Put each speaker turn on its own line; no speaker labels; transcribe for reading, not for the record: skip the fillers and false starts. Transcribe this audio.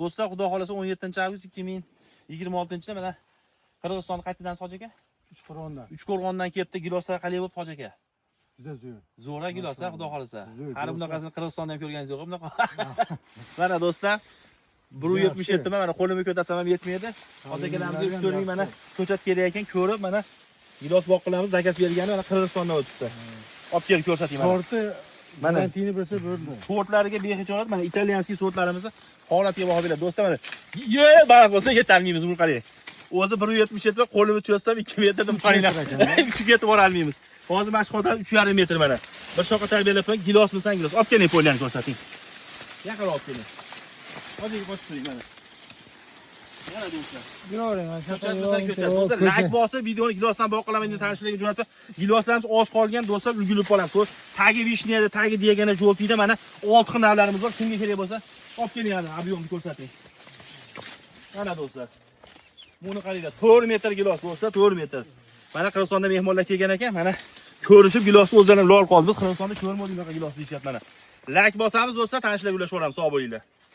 Do'stlar, xudo xolasa 17-avgust 2026-yilda mana Qirg'iziston qaytadan Hoji aka. Uchqo'rg'ondan kelibdi, giloslar qalay bo'lib Hoji aka?
Juda zo'r.
Zo'ra giloslar, xudo xolasa. Hali bunaqasini Qirg'izistonda ham ko'rganingiz yo'q, bunaqa. Mana do'stlar, 1.77 mana qo'limga ko'tarsam ham yetmaydi. Hoji akalarimiz 3-4 ming mana ko'chat kerak ekan, ko'rib mana gilos boqqilamiz zakaz bergani mana Qirg'izistondan o'tibdi. Olib kelib ko'rsatayman.
Sorti garantini bilsa bo'ldi.
Sortlariga behijolat mana italyanskiy sortlarimizni holatiga baho beradi. Do'stlar mana baxt bo'lsa yetalmaymiz buni qarang. O'zi 1.77 va qo'limni cho'zsam 2 metrdan qaranglar. Uchiga yetib bora olmaymiz. Hozir mashg'ulotlar 3.5 metr mana. Bir shoqqa tarbiyalab qo'ying, gilos bilsan gilos. Olib keling poliyani ko'rsating. Yaqin olib keling. Hozir bosh turing mana. Mana do'stlar. Do'stlar, like bosa videoni gilosdan boqilaman deb tanishlarga jo'natib, giloslarimiz oz qolgan do'stlar ulgilib qolamiz. Tagi vishniyada, tagi degani jo'ltiyda mana 6 xil navlarimiz bor. Kimga kerak bo'lsa, olib keling mana ob'yomni ko'rsating. Mana do'stlar. Buni qaranglar, 4 metr gilos do'stlar, 4 metr. Mana Qirg'izistonda mehmonlar kelgan ekan, mana ko'rishib gilosni o'zlarining lol qoldi. Biz Qirg'izistonda ko'rmadik bunaqa gilos deyishyapti mana. Like bosamiz do'stlar, tanishlarga ulashaveramiz, sog' bo'linglar.